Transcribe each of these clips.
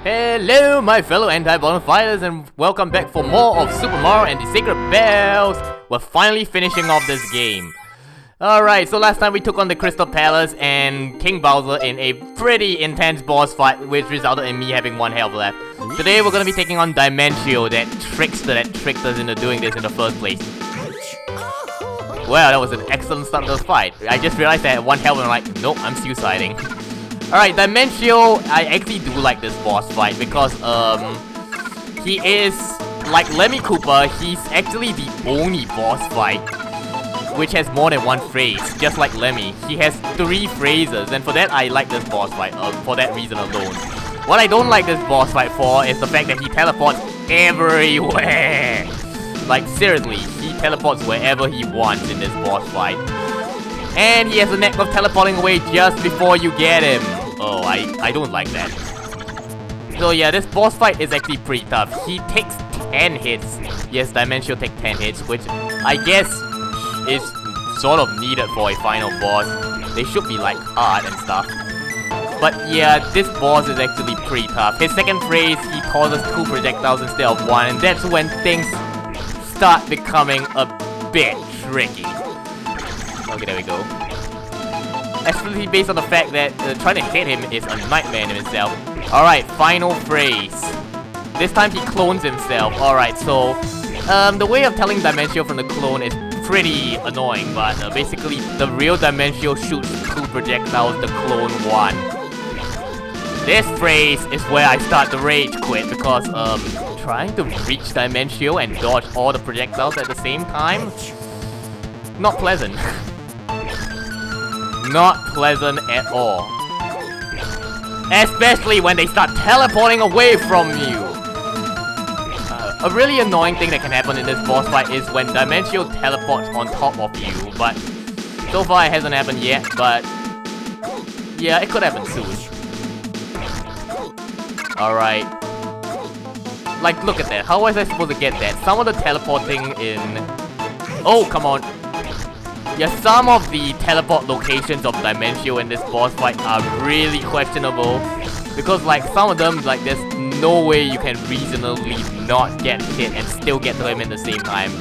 Hello, my fellow anti-bottom fighters, and welcome back for more of Super Mario and the Sacred Bells. We're finally finishing off this game. Alright, so last time we took on the Crystal Palace and King Bowser in a pretty intense boss fight, which resulted in me having one health left. Today we're gonna be taking on Dimentio, that trickster that tricked us into doing this in the first place. Well, that was an excellent start to the fight. I just realized I had one health and I'm like, nope, I'm suiciding. Alright, Dimentio, I actually do like this boss fight because, he is, like Lemmy Cooper, he's actually the only boss fight which has more than one phrase, just like Lemmy. He has 3 phrases, and for that I like this boss fight, for that reason alone. What I don't like this boss fight for is the fact that he teleports everywhere. Like, seriously, he teleports wherever he wants in this boss fight. And he has a knack of teleporting away just before you get him. Oh, I don't like that. So yeah, this boss fight is actually pretty tough. He takes 10 hits. Yes, Dimentio takes 10 hits, which I guess is sort of needed for a final boss. They should be like hard and stuff. But yeah, this boss is actually pretty tough. His second phrase, he causes 2 projectiles instead of 1, and that's when things start becoming a bit tricky. Okay, there we go. Especially based on the fact that trying to hit him is a nightmare in itself. Alright, final phrase. This time he clones himself. Alright, so the way of telling Dimentio from the clone is pretty annoying, but basically the real Dimentio shoots 2 projectiles, the clone 1. This phrase is where I start to rage quit because trying to reach Dimentio and dodge all the projectiles at the same time, not pleasant. Not pleasant at all. Especially when they start teleporting away from you. A really annoying thing that can happen in this boss fight is when Dimentio teleports on top of you, but so far it hasn't happened yet, but yeah, it could happen soon. Alright. Like, look at that. How was I supposed to get that? Some of the teleporting in... Oh, come on. Yeah, some of the teleport locations of Dimentio in this boss fight are really questionable. Because, like, some of them, like, there's no way you can reasonably not get hit and still get to him in the same time.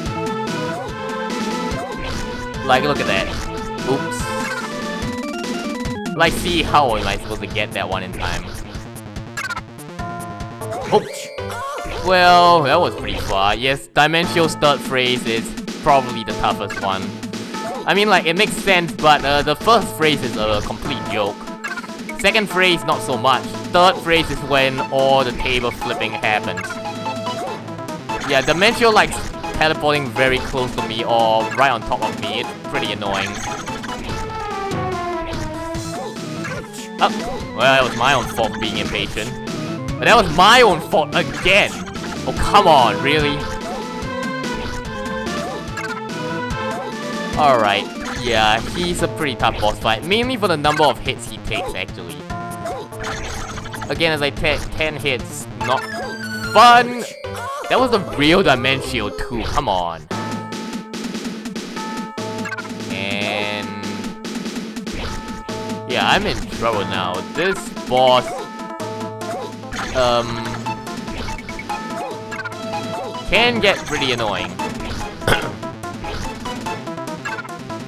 Like, look at that. Oops. Like, see, how am I supposed to get that one in time? Oops. Well, that was pretty far. Yes, Dimentio's third phrase is probably the toughest one. I mean, like, it makes sense, but the first phrase is a complete joke. Second phrase, not so much. Third phrase is when all the table flipping happens. Yeah, Dimentio likes teleporting very close to me or right on top of me. It's pretty annoying. Oh, well, that was my own fault for being impatient. But that was my own fault again! Oh, come on, really? Alright, yeah, he's a pretty tough boss fight, mainly for the number of hits he takes, actually. Again, as I said, 10 hits, not fun! That was the real Dimentio too, come on. And... yeah, I'm in trouble now. This boss... can get pretty annoying.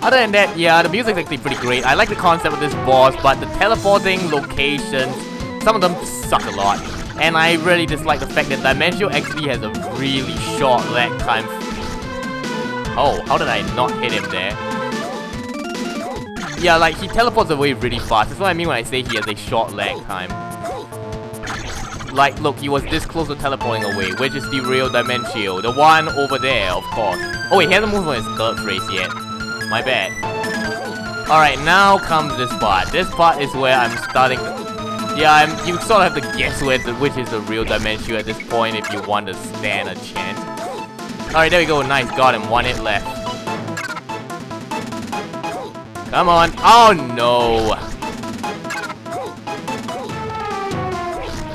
Other than that, yeah, the music's actually pretty great. I like the concept of this boss, but the teleporting locations, some of them suck a lot. And I really dislike the fact that Dimentio actually has a really short lag time. Oh, how did I not hit him there? Yeah, like, he teleports away really fast. That's what I mean when I say he has a short lag time. Like, look, he was this close to teleporting away, which is the real Dimentio. The one over there, of course. Oh wait, he hasn't moved on his third phrase yet. My bad. Alright, now comes this part. This part is where I'm starting to... yeah, you sort of have to guess which is the real Dimentio at this point if you want to stand a chance. Alright, there we go. Nice, got him. 1 hit left. Come on. Oh, no.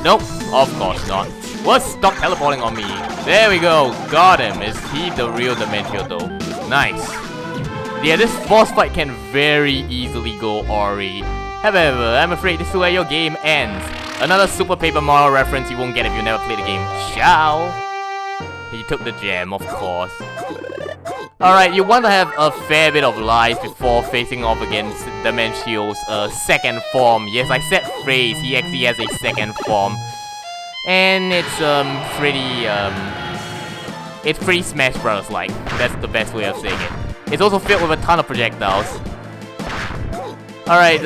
Nope, of course not. What? Stop teleporting on me. There we go. Got him. Is he the real Dimentio, though? Nice. Yeah, this boss fight can very easily go awry. However, I'm afraid this is where your game ends. Another Super Paper Mario reference you won't get if you never played the game. Ciao! He took the gem, of course. Alright, you want to have a fair bit of life before facing off against Dimentio's second form. Yes, I said phrase, he actually has a second form. And it's pretty Smash Bros. Like. That's the best way of saying it. It's also filled with a ton of projectiles. Alright,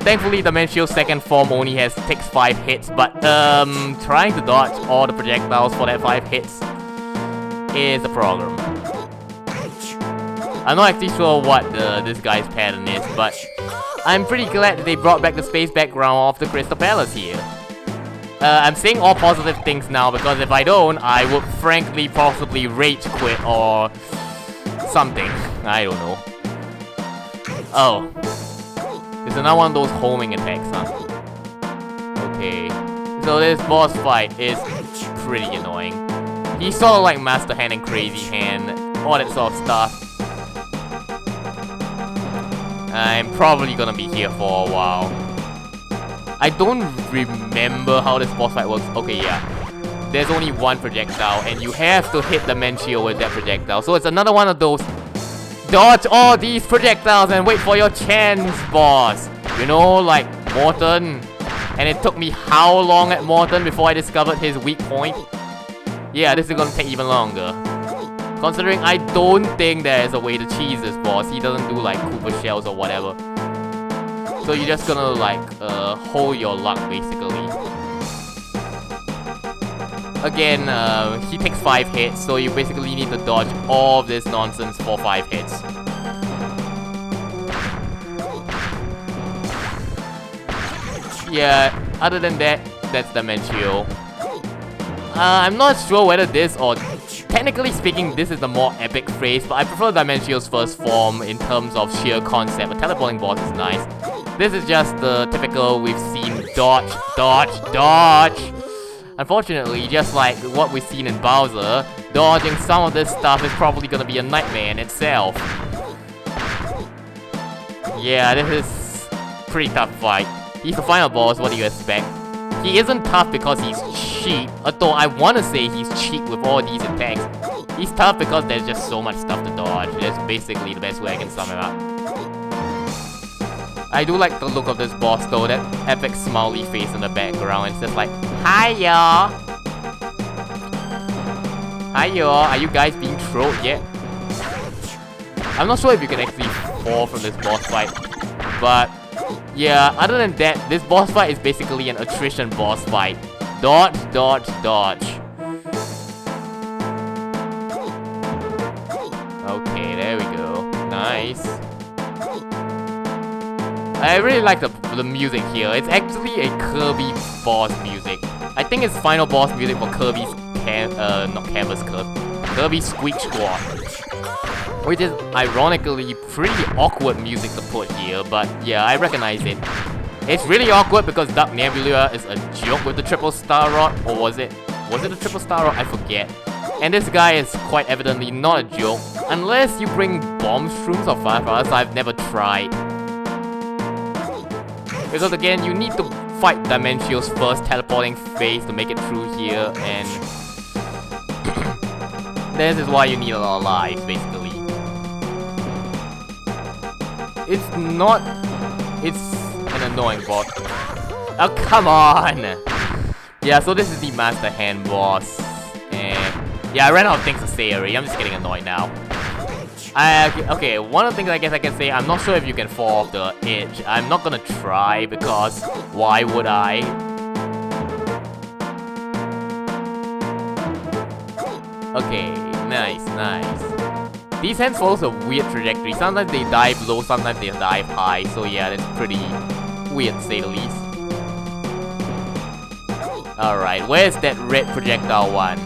thankfully Dimentio's second form only takes 5 hits, but trying to dodge all the projectiles for that 5 hits is a problem. I'm not actually sure what this guy's pattern is, but I'm pretty glad that they brought back the space background of the Crystal Palace here. I'm saying all positive things now, because if I don't, I would frankly possibly rage quit or something. I don't know. Oh. It's another one of those homing attacks, huh? Okay. So this boss fight is pretty annoying. He's sort of like Master Hand and Crazy Hand, all that sort of stuff. I'm probably gonna be here for a while. I don't remember how this boss fight works. Okay, yeah. There's only one projectile, and you have to hit Dimentio with that projectile. So it's another one of those dodge all these projectiles and wait for your chance, boss. You know, like Morton. And it took me how long at Morton before I discovered his weak point? Yeah, this is gonna take even longer. Considering I don't think there is a way to cheese this boss. He doesn't do like Koopa shells or whatever. So you're just gonna like hold your luck basically. Again, he takes 5 hits, so you basically need to dodge all of this nonsense for 5 hits. Yeah, other than that, that's Dimentio. I'm not sure whether this or... Technically speaking, this is the more epic phrase, but I prefer Dimentio's first form in terms of sheer concept. A teleporting boss is nice. This is just the typical we've seen dodge, dodge, dodge. Unfortunately, just like what we've seen in Bowser, dodging some of this stuff is probably gonna be a nightmare in itself. Yeah, this is a pretty tough fight. He's the final boss, what do you expect? He isn't tough because he's cheap, although I wanna say he's cheap with all these attacks. He's tough because there's just so much stuff to dodge. That's basically the best way I can sum it up. I do like the look of this boss though, that epic smiley face in the background. It's just like, hi y'all! Hi y'all, are you guys being trolled yet? I'm not sure if you can actually fall from this boss fight, but yeah, other than that, this boss fight is basically an attrition boss fight. Dodge, dodge, dodge. Okay, there we go. Nice. I really like the music here. It's actually a Kirby boss music. I think it's final boss music for Kirby's Kirby Squeak Squad. Which is ironically pretty awkward music to put here, but yeah, I recognize it. It's really awkward because Dark Nebula is a joke with the triple star rod, or was it a triple star rod? I forget. And this guy is quite evidently not a joke, unless you bring bomb shrooms or fireflies. I've never tried. Because again, you need to fight Dimentio's first teleporting phase to make it through here, and this is why you need a lot of lives, basically. It's an annoying boss. Oh, come on! Yeah, so this is the Master Hand boss. And yeah, I ran out of things to say already. I'm just getting annoyed now. Okay, one of the things I guess I can say, I'm not sure if you can fall off the edge. I'm not gonna try because why would I? Okay, nice, nice. These hands follow a weird trajectory. Sometimes they dive low, sometimes they dive high. So yeah, that's pretty weird to say the least. Alright, where's that red projectile one?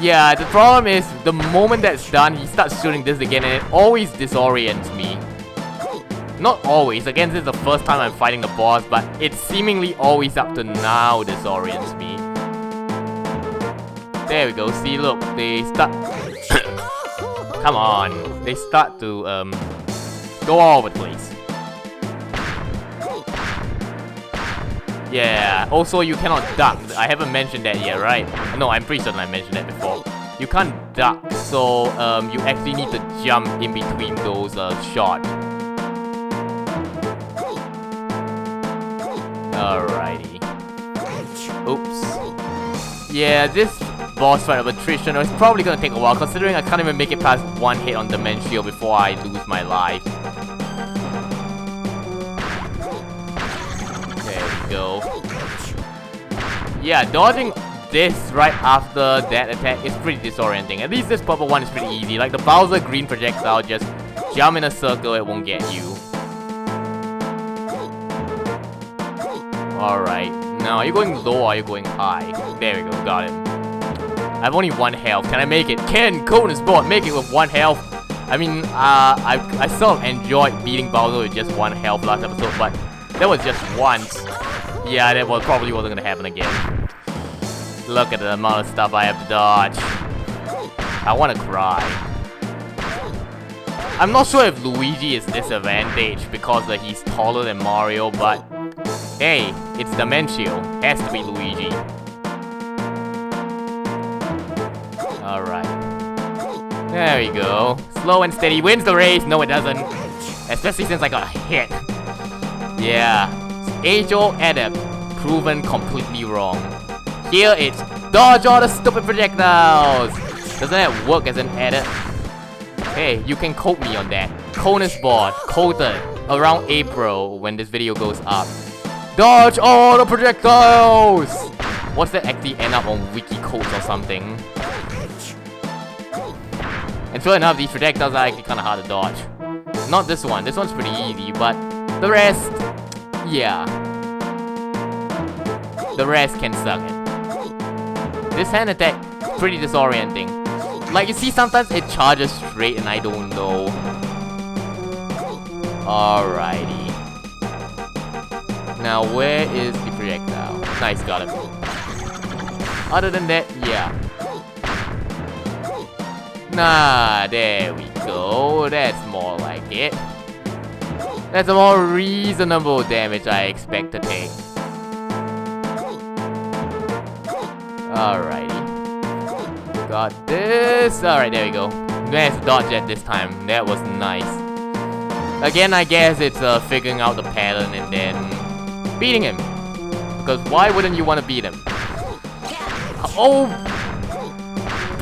Yeah, the problem is, the moment that's done, he starts shooting this again and it always disorients me. Not always, again this is the first time I'm fighting the boss, but it seemingly always up to now disorients me. There we go, see look, they start... Come on, they start to go all over the place. Yeah, also you cannot duck. I haven't mentioned that yet, right? No, I'm pretty certain I mentioned that before. You can't duck, so you actually need to jump in between those shots. Alrighty. Oops. Yeah, this boss fight of attrition is probably gonna take a while, considering I can't even make it past one hit on Dimentio before I lose my life. There we go. Yeah, dodging this right after that attack is pretty disorienting. At least this purple one is pretty easy. Like the Bowser green projectile, just jump in a circle, it won't get you. Alright, now are you going low or are you going high? There we go, got it. I have only 1 health. Can I make it? Can konisbored make it with 1 health? I mean, I sort of enjoyed beating Bowser with just 1 health last episode, but that was just once. Yeah, that probably wasn't gonna happen again. Look at the amount of stuff I have to dodge. I wanna cry. I'm not sure if Luigi is disadvantaged because he's taller than Mario, but hey, it's Dimentio. Has to be Luigi. Alright. There we go. Slow and steady wins the race. No, it doesn't. Especially since I got hit. Yeah. Age-old adept. Proven completely wrong. Here it's dodge all the stupid projectiles. Doesn't that work as an adept? Hey, you can quote me on that. Konisbored, quoted around April when this video goes up. Dodge all the projectiles! What's that actually end up on wiki codes or something? And sure enough, these projectiles are actually kinda hard to dodge. Not this one. This one's pretty easy, but the rest, yeah. The rest can suck it. This hand attack, pretty disorienting. Like, you see, sometimes it charges straight and I don't know. Alrighty. Now, where is the projectile? Nice, got it. Other than that, yeah. Nah, there we go. That's more like it. That's a more reasonable damage I expect to take. Alrighty. Got this. Alright, there we go. Managed to dodge that this time. That was nice. Again, I guess it's figuring out the pattern and then beating him. Because why wouldn't you want to beat him? Oh!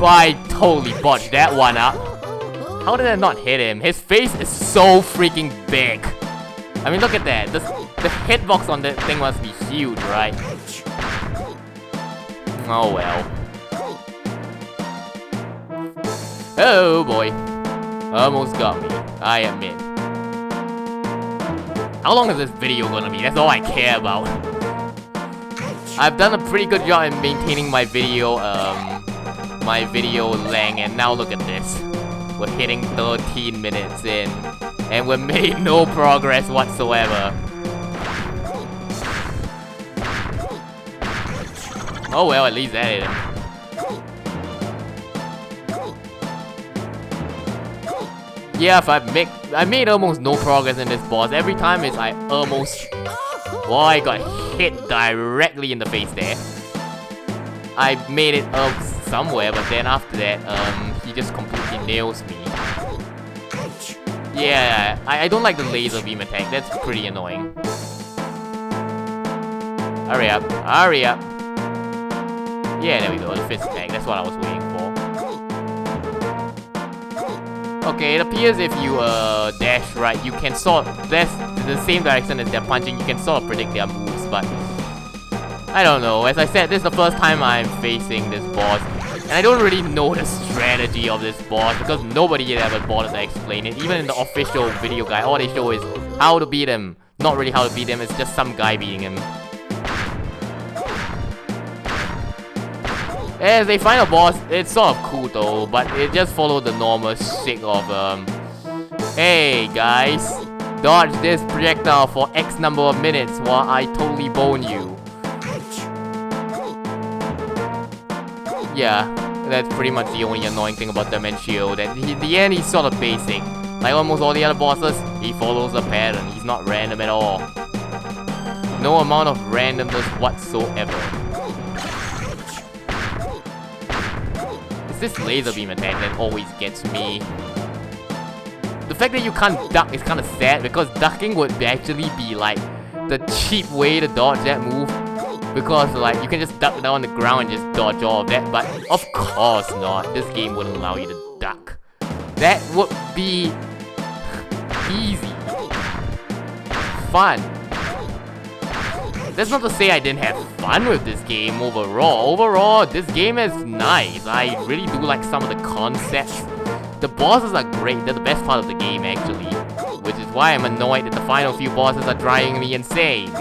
I totally botched that one up. How did I not hit him? His face is so freaking big. I mean, look at that. The hitbox on that thing must be huge, right? Oh well. Oh boy. Almost got me, I admit. How long is this video gonna be? That's all I care about. I've done a pretty good job in maintaining my video length, and now look at this. We're hitting 13 minutes in, and we made no progress whatsoever. Oh well, at least that hit him. Yeah, I made almost no progress in this boss. Every time I got hit directly in the face there. I made it up somewhere, but then after that, he just completely nails me. Yeah, I don't like the laser beam attack. That's pretty annoying. Hurry up, hurry up. Yeah, there we go, the fist attack. That's what I was waiting for. Okay, it appears if you dash right, you can that's the same direction as they're punching, you can sort of predict their moves, but I don't know. As I said, this is the first time I'm facing this boss, and I don't really know the strategy of this boss because nobody ever bothered to explain it. Even in the official video guide, all they show is how to beat him. Not really how to beat him, it's just some guy beating him. As a final boss, it's sort of cool though, but it just followed the normal shtick of hey guys, dodge this projectile for X number of minutes while I totally bone you. Yeah, that's pretty much the only annoying thing about Dimentio, that in the end he's sort of basic. Like almost all the other bosses, he follows a pattern, he's not random at all. No amount of randomness whatsoever. It's this laser beam attack that always gets me. The fact that you can't duck is kind of sad because ducking would actually be like the cheap way to dodge that move. Because like you can just duck down on the ground and just dodge all of that, but of course not. This game wouldn't allow you to duck. That would be easy. Fun. That's not to say I didn't have fun with this game overall. Overall, this game is nice. I really do like some of the concepts. The bosses are great. They're the best part of the game actually. Which is why I'm annoyed that the final few bosses are driving me insane.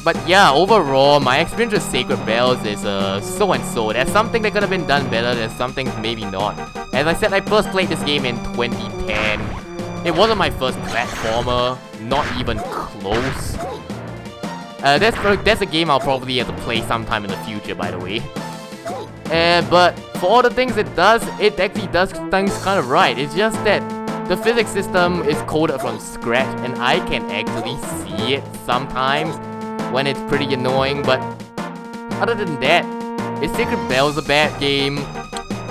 But yeah, overall, my experience with Sacred Bells is so and so. There's something that could have been done better, there's something maybe not. As I said, I first played this game in 2010. It wasn't my first platformer, not even close. That's a game I'll probably have to play sometime in the future, by the way. But for all the things it actually does things kind of right. It's just that the physics system is coded from scratch, and I can actually see it sometimes when it's pretty annoying, but other than that, is Sacred Bells a bad game?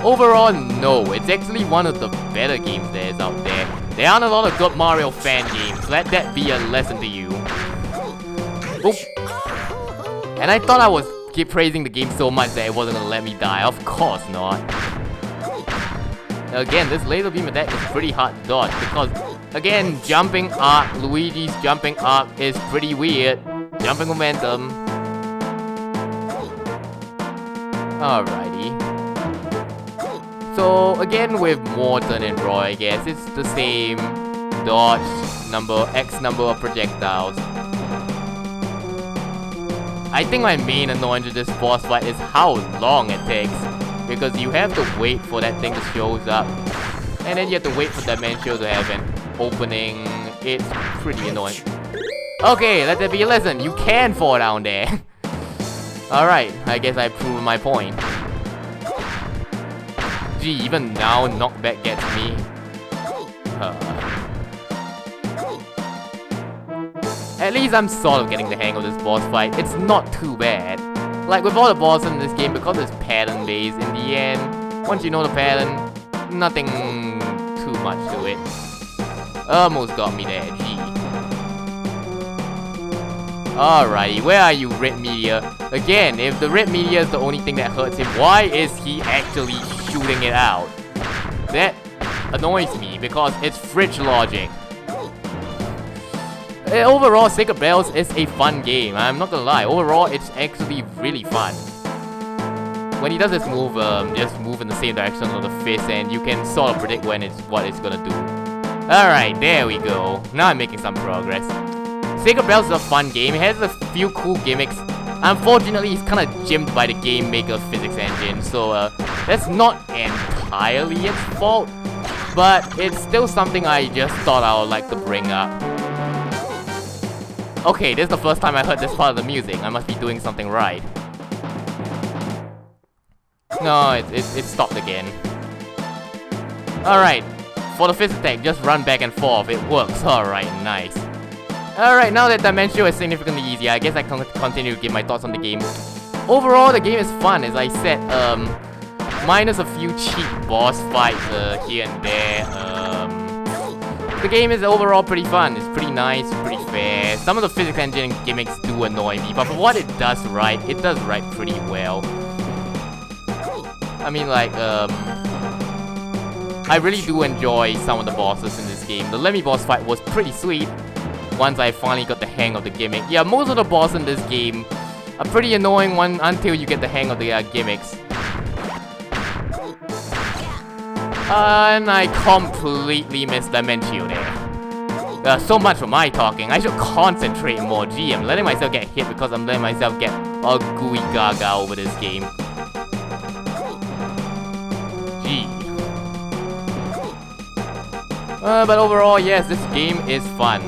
Overall, no. It's actually one of the better games there is out there. There aren't a lot of good Mario fan games. Let that be a lesson to you. Oop. And I thought I was keep praising the game so much that it wasn't gonna let me die. Of course not. Again, this laser beam attack is pretty hard to dodge because, again, jumping arc, Luigi's jumping arc is pretty weird. Jumping momentum. Alrighty. So again with Morton and Roy, I guess it's the same dodge number, X number of projectiles. I think my main annoyance with this boss fight is how long it takes. Because you have to wait for that thing to show up. And then you have to wait for Dimentio to have an opening. It's pretty annoying. Okay, let that be a lesson. You can fall down there. Alright, I guess I proved my point. Gee, even now, knockback gets me. At least I'm sort of getting the hang of this boss fight. It's not too bad. Like with all the bosses in this game, because it's pattern based in the end, once you know the pattern, nothing too much to it. Almost got me there, gee. Alrighty, where are you, Red Meteor? Again, if the Red Meteor is the only thing that hurts him, why is he actually shooting it out? That annoys me because it's fridge logic. Overall, Sacred Bells is a fun game. I'm not gonna lie. Overall, it's actually really fun. When he does this move, just move in the same direction of the fist, and you can sort of predict what it's gonna do. Alright, there we go. Now I'm making some progress. Sacred Bells is a fun game. It has a few cool gimmicks. Unfortunately, it's kind of gymmed by the game maker physics engine, so that's not entirely its fault, but it's still something I just thought I would like to bring up. Okay, this is the first time I heard this part of the music. I must be doing something right. No, it stopped again. Alright, for the fist attack, just run back and forth. It works. Alright, nice. Alright, now that Dimentio is significantly easier, I guess I can continue to give my thoughts on the game. Overall, the game is fun, as I said, minus a few cheap boss fights here and there. The game is overall pretty fun. It's pretty nice, pretty fair. Some of the physics engine gimmicks do annoy me, but for what it does right pretty well. I mean, like, I really do enjoy some of the bosses in this game. The Lemmy boss fight was pretty sweet once I finally got the hang of the gimmick. Yeah, most of the bosses in this game are pretty annoying until you get the hang of the gimmicks. And I completely missed Dimentio there. So much for my talking. I should concentrate more. Gee, I'm letting myself get hit because I'm letting myself get all gooey gaga over this game. Gee. But overall, yes, this game is fun.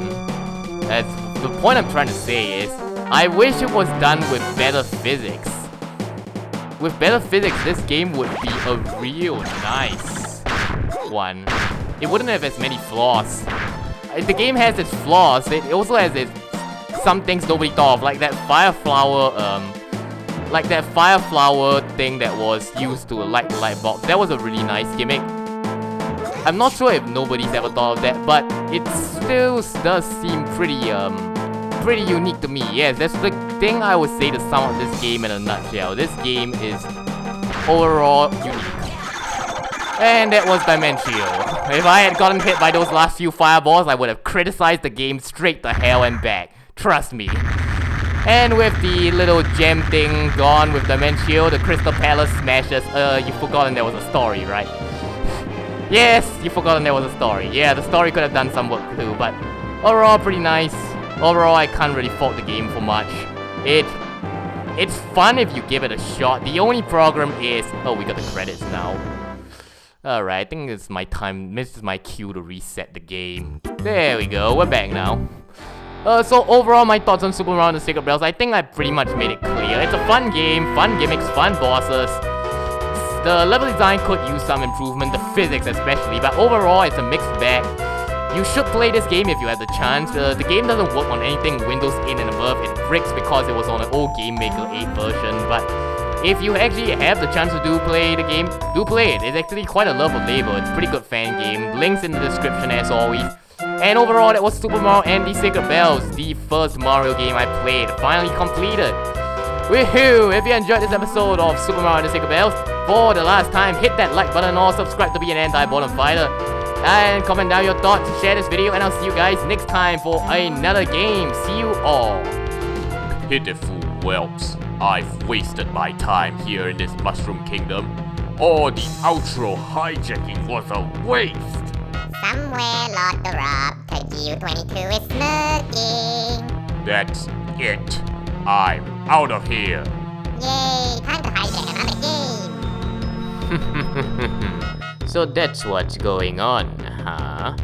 That's the point I'm trying to say is, I wish it was done with better physics. With better physics, this game would be a real nice one. It wouldn't have as many flaws. The game has its flaws, it also has its some things nobody thought of, like that fire flower, thing that was used to light the light bulb. That was a really nice gimmick. I'm not sure if nobody's ever thought of that, but it still does seem pretty unique to me. Yes, that's the thing I would say to sum up this game in a nutshell. This game is overall unique. And that was Dimentio. If I had gotten hit by those last few fireballs, I would have criticized the game straight to hell and back. Trust me. And with the little gem thing gone with Dimentio, the Crystal Palace smashes. You've forgotten there was a story, right? Yes, you've forgotten there was a story. Yeah, the story could have done some work too, but overall pretty nice. Overall, I can't really fault the game for much. It's fun if you give it a shot. The only problem is... Oh, we got the credits now. Alright, I think it's my time. This is my cue to reset the game. There we go, we're back now. So overall, my thoughts on Super Mario and the Sacred Bells, I think I pretty much made it clear. It's a fun game, fun gimmicks, fun bosses. The level design could use some improvement, the physics especially, but overall, it's a mixed bag. You should play this game if you have the chance. The game doesn't work on anything Windows 8 and above. It breaks because it was on an old Game Maker 8 version, but if you actually have the chance to do play the game, do play it. It's actually quite a lovely label. It's a pretty good fan game. Links in the description as always. And overall, that was Super Mario and the Sacred Bells, the first Mario game I played, finally completed. Woohoo! If you enjoyed this episode of Super Mario and the Sacred Bells, for the last time, hit that like button or subscribe to be an anti-bottom fighter. And comment down your thoughts, share this video, and I'll see you guys next time for another game. See you all. Pitiful whelps. I've wasted my time here in this Mushroom Kingdom. All the outro hijacking was a waste. Somewhere Lord Derob, TU22 is smirking. That's it. I'm out of here. Yay, time to hijack another game. So that's what's going on, huh?